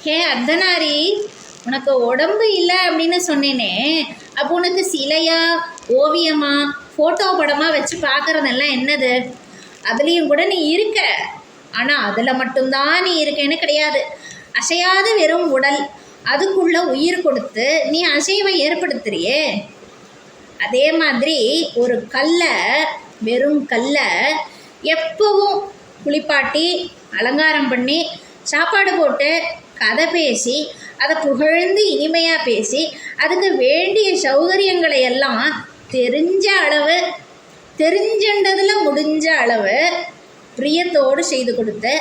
ஹே அர்த்தநாரி, உனக்கு உடம்பு இல்லை அப்படின்னு சொன்னேனே, அப்போ உனக்கு சிலையா, ஓவியமா, ஃபோட்டோ படமாக வச்சு பார்க்குறதெல்லாம் என்னது? அதுலேயும் கூட நீ இருக்க, ஆனால் அதில் மட்டும்தான் நீ இருக்கேன்னு கிடையாது. அசையாத வெறும் உடல், அதுக்குள்ளே உயிர் கொடுத்து நீ அசைவை ஏற்படுத்துறியே. அதே மாதிரி ஒரு கல்லை, வெறும் கல்லை எப்பவும் குளிப்பாட்டி அலங்காரம் பண்ணி சாப்பாடு போட்டு கதை பேசி அதை புகழ்ந்து இனிமையாக பேசி அதுக்கு வேண்டிய சௌகரியங்களை எல்லாம் தெரிஞ்சதில் முடிஞ்ச அளவு பிரியத்தோடு செய்து கொடுத்து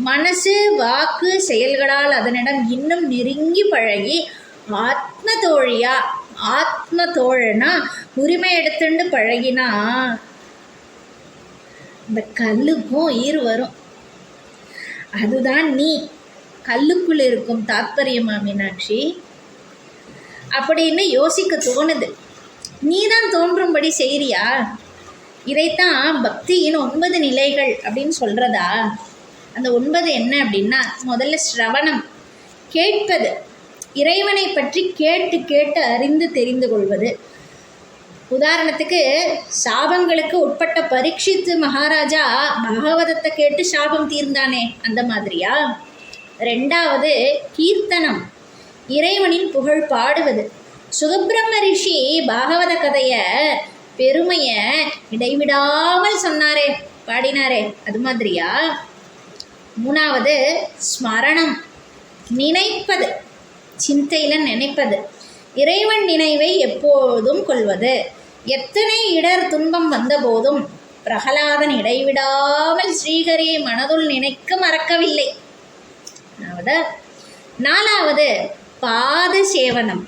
மனசு வாக்கு செயல்களால் அதனிடம் இன்னும் நெருங்கி பழகி ஆத்ம தோழனா உரிமை எடுத்துண்டு பழகினா இந்த கல்லுக்கும் உயிர் வரும். அதுதான் நீ. கல்லுக்குள் இருக்கும் தாத்பரியமா மீனாட்சி அப்படின்னு யோசிக்க தோணுது. நீ தான் தோன்றும்படி செய்கிறியா? இதைத்தான் பக்தியின் 9 நிலைகள் அப்படின்னு சொல்கிறதா? அந்த 9 என்ன அப்படின்னா, முதல்ல ஸ்ரவணம், கேட்பது, இறைவனை பற்றி கேட்டு கேட்டு அறிந்து தெரிந்து கொள்வது. உதாரணத்துக்கு சாபங்களுக்கு உட்பட்ட பரீட்சித்து மகாராஜா பாகவதத்தை கேட்டு சாபம் தீர்ந்தானே, அந்த மாதிரியா? 2வது கீர்த்தனம், இறைவனின் புகழ் பாடுவது. சுகபிரம்ம ரிஷி பாகவத கதையை பெருமையை இடைவிடாமல் சொன்னாரே, பாடினாரே, அது மாதிரியா? 3வது ஸ்மரணம், நினைப்பது, சிந்தையில் நினைப்பது, இறைவன் நினைவை எப்போதும் கொள்வது. எத்தனை இடர் துன்பம் வந்தபோதும் பிரகலாதன் இடைவிடாமல் ஸ்ரீஹரியை மனதுள் நினைக்க மறக்கவில்லை. 4வது பாத சேவனம்,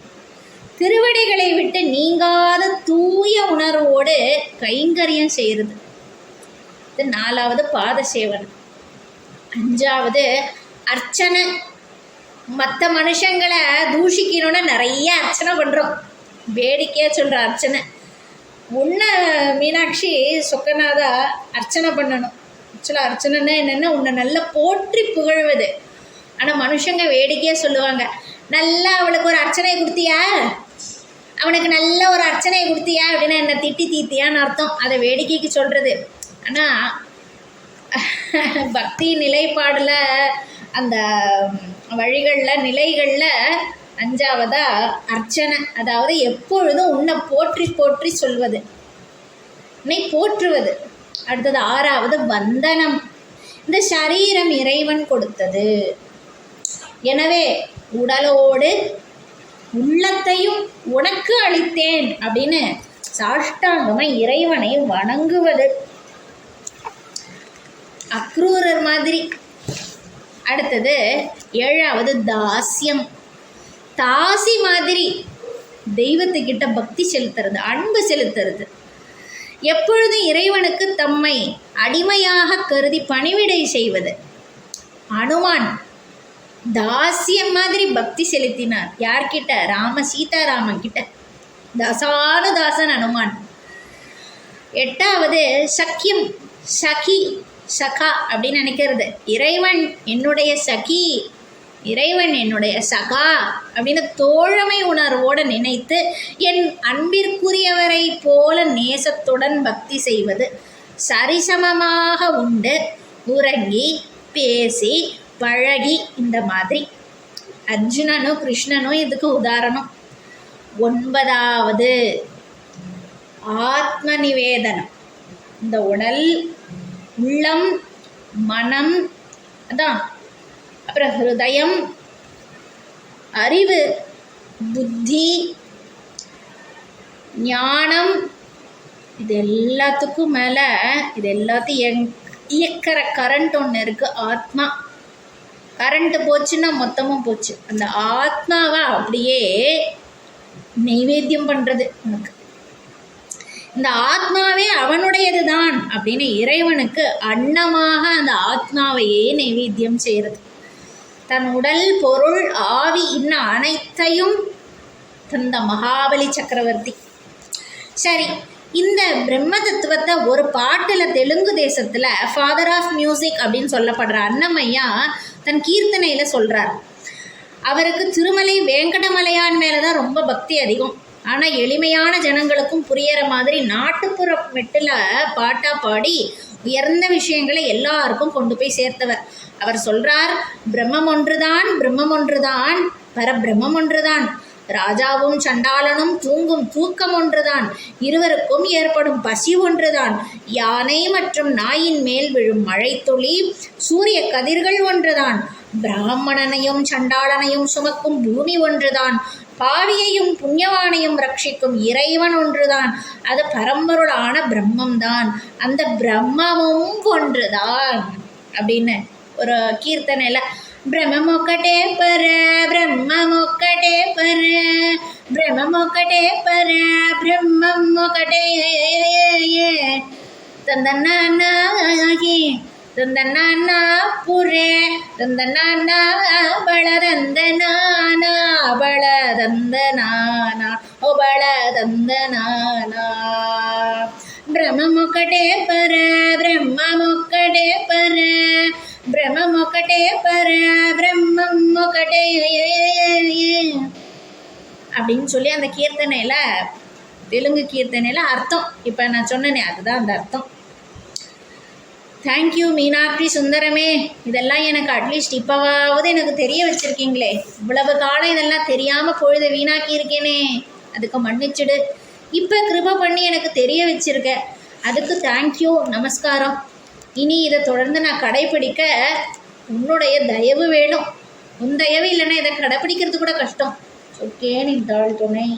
திருவடிகளை விட்டு நீங்காத தூய உணர்வோடு கைங்கரியம் செய்கிறது. இது 4வது பாத சேவனம். 5வது அர்ச்சனை. மற்ற மனுஷங்களை தூஷிக்கணும்னு நிறைய அர்ச்சனை பண்ணுறோம், வேடிக்கையாக சொல்கிற அர்ச்சனை. உன்னை மீனாட்சி சொக்கநாதா அர்ச்சனை பண்ணணும். ஆக்சுவலாக அர்ச்சனைன்னா என்னென்னா உன்னை நல்லா போற்றி புகழ்வது. ஆனால் மனுஷங்க வேடிக்கையாக சொல்லுவாங்க, நல்லா அவளுக்கு ஒரு அர்ச்சனை கொடுத்தியா, அவனுக்கு நல்ல ஒரு அர்ச்சனை கொடுத்தியா அப்படின்னா என்ன திட்டி தீத்தியான்னு அர்த்தம். அதை வேடிக்கைக்கு சொல்கிறது. ஆனால் பக்தி நிலைப்பாடில் அந்த வழிகளில் நிலைகளில் 5வதா அர்ச்சனை, அதாவது எப்பொழுதும் உன்னை போற்றி போற்றி சொல்வது, உன்னை போற்றுவது. அடுத்தது 6வது வந்தனம். இந்த சரீரம் இறைவன் கொடுத்தது, எனவே உடலோடு உள்ளத்தையும் உனக்கு அளித்தேன் அப்படின்னு சாஷ்டாங்கமாக இறைவனை வணங்குவது, அக்ரூரர் மாதிரி. அடுத்தது 7வது தாசியம், தாசி மாதிரி தெய்வத்துக்கிட்ட பக்தி செலுத்துறது, அன்பு செலுத்துறது. எப்பொழுதும் இறைவனுக்கு தம்மை அடிமையாக கருதி பணிவிடை செய்வது. அனுமான் தாசியம் மாதிரி பக்தி செலுத்தினார். யார்கிட்ட? சீதாராமன் கிட்ட. தாசான தாசன் அனுமான். 8வது சக்கியம், சகி, சகா அப்படின்னு நினைக்கிறது. இறைவன் என்னுடைய சகி, இறைவன் என்னுடைய சகா அப்படின்னு தோழமை உணர்வோடு நினைத்து என் அன்பிற்குரியவரை போல நேசத்துடன் பக்தி செய்வது. சரிசமமாக உண்டு உறங்கி பேசி பழகி, இந்த மாதிரி. அர்ஜுனனும் கிருஷ்ணனும் இதுக்கு உதாரணம். 9வது ஆத்ம நிவேதனம். இந்த உடல், உள்ளம், மனம், அதான், அப்புறம் ஹிருதயம், அறிவு, புத்தி, ஞானம், இது எல்லாத்துக்கும் மேலே இது எல்லாத்தையும் இயக்கிற கரண்ட் ஒன்று இருக்குது, ஆத்மா. கரண்ட்டு போச்சுன்னா மொத்தமும் போச்சு. அந்த ஆத்மாவை அப்படியே நைவேத்தியம் பண்ணுறது உனக்கு. இந்த ஆத்மாவே அவனுடையது தான் அப்படின்னு இறைவனுக்கு அன்னமாக அந்த ஆத்மாவையே நைவேத்தியம் செய்கிறது. தன் உடல், பொருள், ஆவி இன்னும் அனைத்தையும் தந்த மகாபலி சக்கரவர்த்தி. சரி, இந்த பிரம்ம தத்துவத்தை ஒரு பாட்டில் தெலுங்கு தேசத்தில் ஃபாதர் ஆஃப் மியூசிக் அப்படின்னு சொல்லப்படுற அன்னமையா தன் கீர்த்தனையில் சொல்கிறார். அவருக்கு திருமலை வேங்கடமலையான் மேலே தான் ரொம்ப பக்தி அதிகம். ஆனால் எளிமையான ஜனங்களுக்கும் புரியற மாதிரி நாட்டுப்புற மெட்டில் பாட்டா பாடி உயர்ந்த விஷயங்களை எல்லாருக்கும் கொண்டு போய் சேர்த்தவர். அவர் சொல்றார், பிரம்மம் ஒன்றுதான், பிரம்மம் ஒன்றுதான், பரபிரம்மம் ஒன்றுதான், ராஜாவும் சண்டாளனும் தூங்கும் தூக்கம் ஒன்றுதான், இருவருக்கும் ஏற்படும் பசி ஒன்றுதான், யானை மற்றும் நாயின் மேல் விழும் மழை துளி, சூரிய கதிர்கள் ஒன்றுதான், பிராமணனையும் சண்டாளனையும் சுமக்கும் பூமி ஒன்றுதான், பாவியையும் புண்ணியவானையும் ரட்சிக்கும் இறைவன் ஒன்றுதான், அது பரம்பொருளான பிரம்மம்தான், அந்த பிரம்மமும் ஒன்றுதான் அப்படின்னு ஒரு கீர்த்தனையில் பிரம்மமொக்கட்டே பர பிரம்மமொக்கட்டே பர பிரம்மமொக்கட்டே பர பிரம்மமொக்கட்டே தந்தனாகி தந்தனா புரே தந்தனா பளதந்தனானா பளதந்தனானா ஓ பளதந்தனானா பிரம்மமொக்கட்டே பர பிரம்மமொக்கட்டே பர பிரம்மமொக்கட்டே பர பிரம்மமொக்கட்டே அப்படின்னு சொல்லி அந்த கீர்த்தனையில், தெலுங்கு கீர்த்தனையில் அர்த்தம் இப்போ நான் சொன்னேனே அதுதான் அந்த அர்த்தம். தேங்க்யூ மீனாட்சி சுந்தரமே, இதெல்லாம் எனக்கு அட்லீஸ்ட் இப்போவாவது எனக்கு தெரிய வச்சுருக்கீங்களே. இவ்வளவு காலம் இதெல்லாம் தெரியாமல் பொழுது வீணாக்கி இருக்கேனே, அதுக்கு மன்னிச்சிடு. இப்போ கிருபை பண்ணி எனக்கு தெரிய வச்சுருக்க, அதுக்கு தேங்க்யூ, நமஸ்காரம். இனி இதை தொடர்ந்து நான் கடைப்பிடிக்க உன்னுடைய தயவு வேணும். உன் தயவு இல்லைன்னா இதை கடைப்பிடிக்கிறது கூட கஷ்டம். ஓகே, நீ தாழ் துணை.